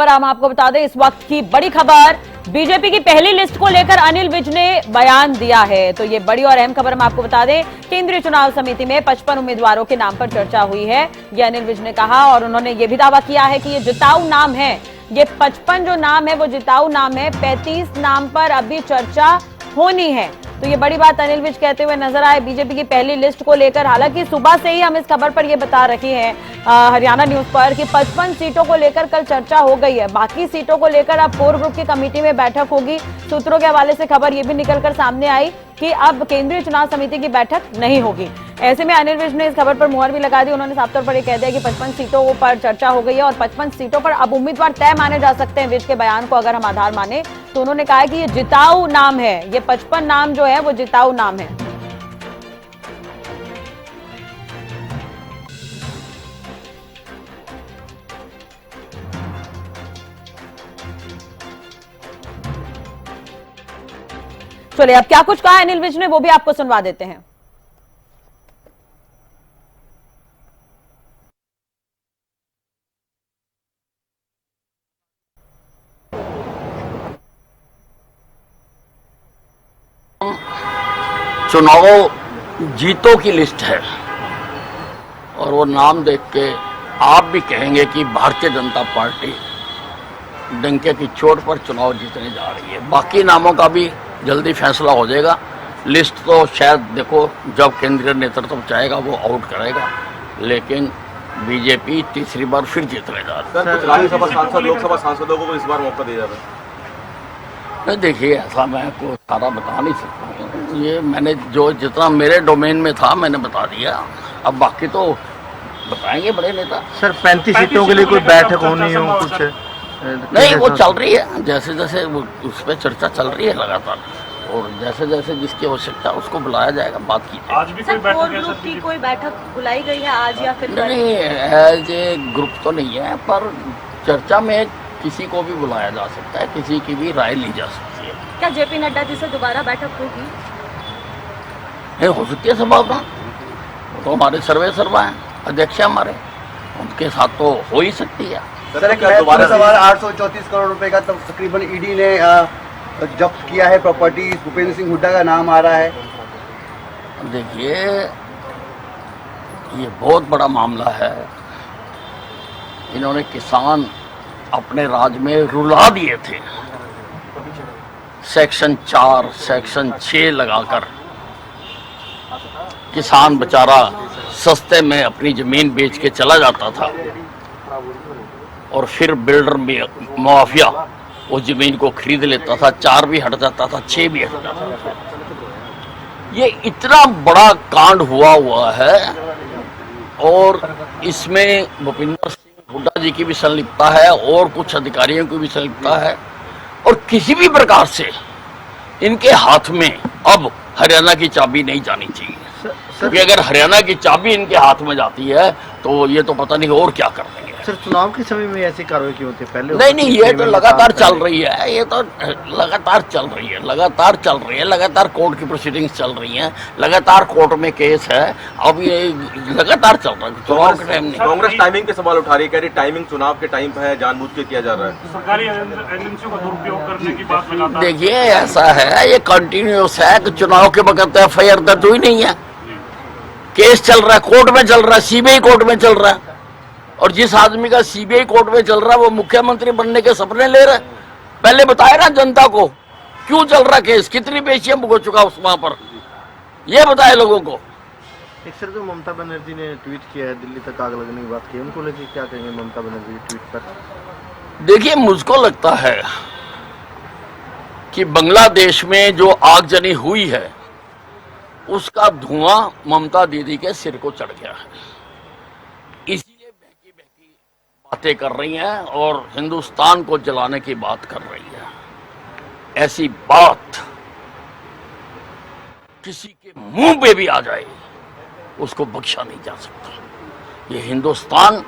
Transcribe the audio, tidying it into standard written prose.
पर हम आपको बता दें इस वक्त की बड़ी खबर, बीजेपी की पहली लिस्ट को लेकर अनिल विज ने बयान दिया है। तो ये बड़ी और अहम खबर हम आपको बता दें, केंद्रीय चुनाव समिति में 55 उम्मीदवारों के नाम पर चर्चा हुई है, ये अनिल विज ने कहा। और उन्होंने ये भी दावा किया है कि ये जिताऊ नाम है, ये 55 जो नाम है वो जिताऊ नाम है, 35 नाम पर अभी चर्चा होनी है। तो ये बड़ी बात अनिल विज कहते हुए नजर आए बीजेपी की पहली लिस्ट को लेकर। हालांकि सुबह से ही हम इस खबर पर ये बता रहे हैं हरियाणा न्यूज पर कि 55 सीटों को लेकर कल चर्चा हो गई है। बाकी सीटों को लेकर अब कोर ग्रुप की कमेटी में बैठक होगी। सूत्रों के हवाले से खबर ये भी निकलकर सामने आई कि अब केंद्रीय चुनाव समिति की बैठक नहीं होगी। ऐसे में अनिल विज ने इस खबर पर मुहर भी लगा दी। उन्होंने साफ तौर पर यह कह दिया कि 55 सीटों पर चर्चा हो गई है और 55 सीटों पर अब उम्मीदवार तय माने जा सकते हैं। विज के बयान को अगर हम आधार माने तो उन्होंने कहा कि ये जिताऊ नाम है, ये 55 नाम जो है वो जिताऊ नाम है। चलिए अब क्या कुछ कहा अनिल विज ने वो भी आपको सुनवा देते हैं। चुनाव जीतों की लिस्ट है और वो नाम देख के आप भी कहेंगे कि भारतीय जनता पार्टी डंके की चोट पर चुनाव जीतने जा रही है। बाकी नामों का भी जल्दी फैसला हो जाएगा। लिस्ट तो शायद देखो जब केंद्रीय नेतृत्व चाहेगा वो आउट करेगा, लेकिन बीजेपी तीसरी बार फिर जीतने जा रही है। राज्यसभा सांसद, लोकसभा सांसदों को इस बार मौका दिया जा रहा है। नहीं देखिए, ऐसा मैं को सारा बता नहीं सकता हूँ। ये मैंने जो जितना मेरे डोमेन में था मैंने बता दिया, अब बाकी तो बताएंगे बड़े नेता। सर 35 सीटों के लिए कोई बैठक होनी हो कुछ नहीं, वो चल रही है, जैसे जैसे उस पर चर्चा चल रही है लगातार, और जैसे जैसे जिसकी आवश्यकता उसको बुलाया जाएगा, बात की आज भी कोई बैठक की कोई बैठक बुलाई गई है आज या फिर नहीं? एज ए ग्रुप तो नहीं है, पर चर्चा में किसी को भी बुलाया जा सकता है, किसी की भी राय ली जा सकती है। क्या जेपी नड्डा जी से दोबारा बैठक होगी? हो सकती है संभावना, तो हमारे सर्वा हैं, अध्यक्ष हैं हमारे, उनके साथ तो हो ही सकती है। सर एक दोबारा सवाल, 834 करोड़ रुपए का तकरीबन ईडी ने जब्त किया है प्रॉपर्टी, भूपेंद्र सिंह हुड्डा का नाम आ रहा है। देखिए, ये बहुत बड़ा मामला है। इन्होंने किसान अपने राज्य में रुला दिए थे, सेक्शन 4 सेक्शन 6 लगाकर किसान बेचारा सस्ते में अपनी जमीन बेच के चला जाता था और फिर बिल्डर माफिया उस जमीन को खरीद लेता था। 4 भी हट जाता था, 6 भी हट जाता था। ये इतना बड़ा कांड हुआ है और इसमें भूपेंद्र सिंह हुड्डा जी की भी संलिप्तता है और कुछ अधिकारियों की भी संलिप्तता है, और किसी भी प्रकार से इनके हाथ में अब हरियाणा की चाबी नहीं जानी चाहिए, क्योंकि अगर हरियाणा की चाबी इनके हाथ में जाती है तो ये तो पता नहीं और क्या कर देंगे। सर चुनाव के समय में ऐसी कार्रवाई क्यों होती है? पहले नहीं, ये तो लगातार चल रही है, ये तो लगातार चल रही है, लगातार कोर्ट की प्रोसीडिंग्स चल रही हैं, लगातार कोर्ट में केस है, अब ये लगातार चल रहा है। चुनाव के टाइम नहीं। कांग्रेस टाइमिंग के सवाल उठा रही है, कह रही टाइमिंग चुनाव के टाइम पे है, जानबूझ के किया जा रहा है। सरकारी एजेंसियों का दुरुपयोग करने की बात लगातार। देखिए, ऐसा है, ये कंटिन्यूस है कि चुनाव के वक्त एफआईआर दर्ज हुई नहीं है, केस चल रहा है, कोर्ट में चल रहा है, सीबीआई कोर्ट में चल रहा है, और जिस आदमी का सीबीआई कोर्ट में चल रहा है वो मुख्यमंत्री बनने के सपने ले रहा है। पहले बताए ना जनता को क्यों चल रहा केस, कितनी पेशियां भुगत चुका उस वहां पर, ये बताए लोगों को। एक सर जो ममता बनर्जी ने ट्वीट किया है, दिल्ली तक आग लगने की बात की, उनको लेके क्या कहेंगे ममता बनर्जी के ट्वीट पर? देखिए, मुझको लगता है कि बांग्लादेश में जो आगजनी हुई है उसका धुआं ममता दीदी के सिर को चढ़ गया है, इसीलिए बहकी बहकी बातें कर रही हैं और हिंदुस्तान को जलाने की बात कर रही है। ऐसी बात किसी के मुंह पे भी आ जाए उसको बख्शा नहीं जा सकता। ये हिंदुस्तान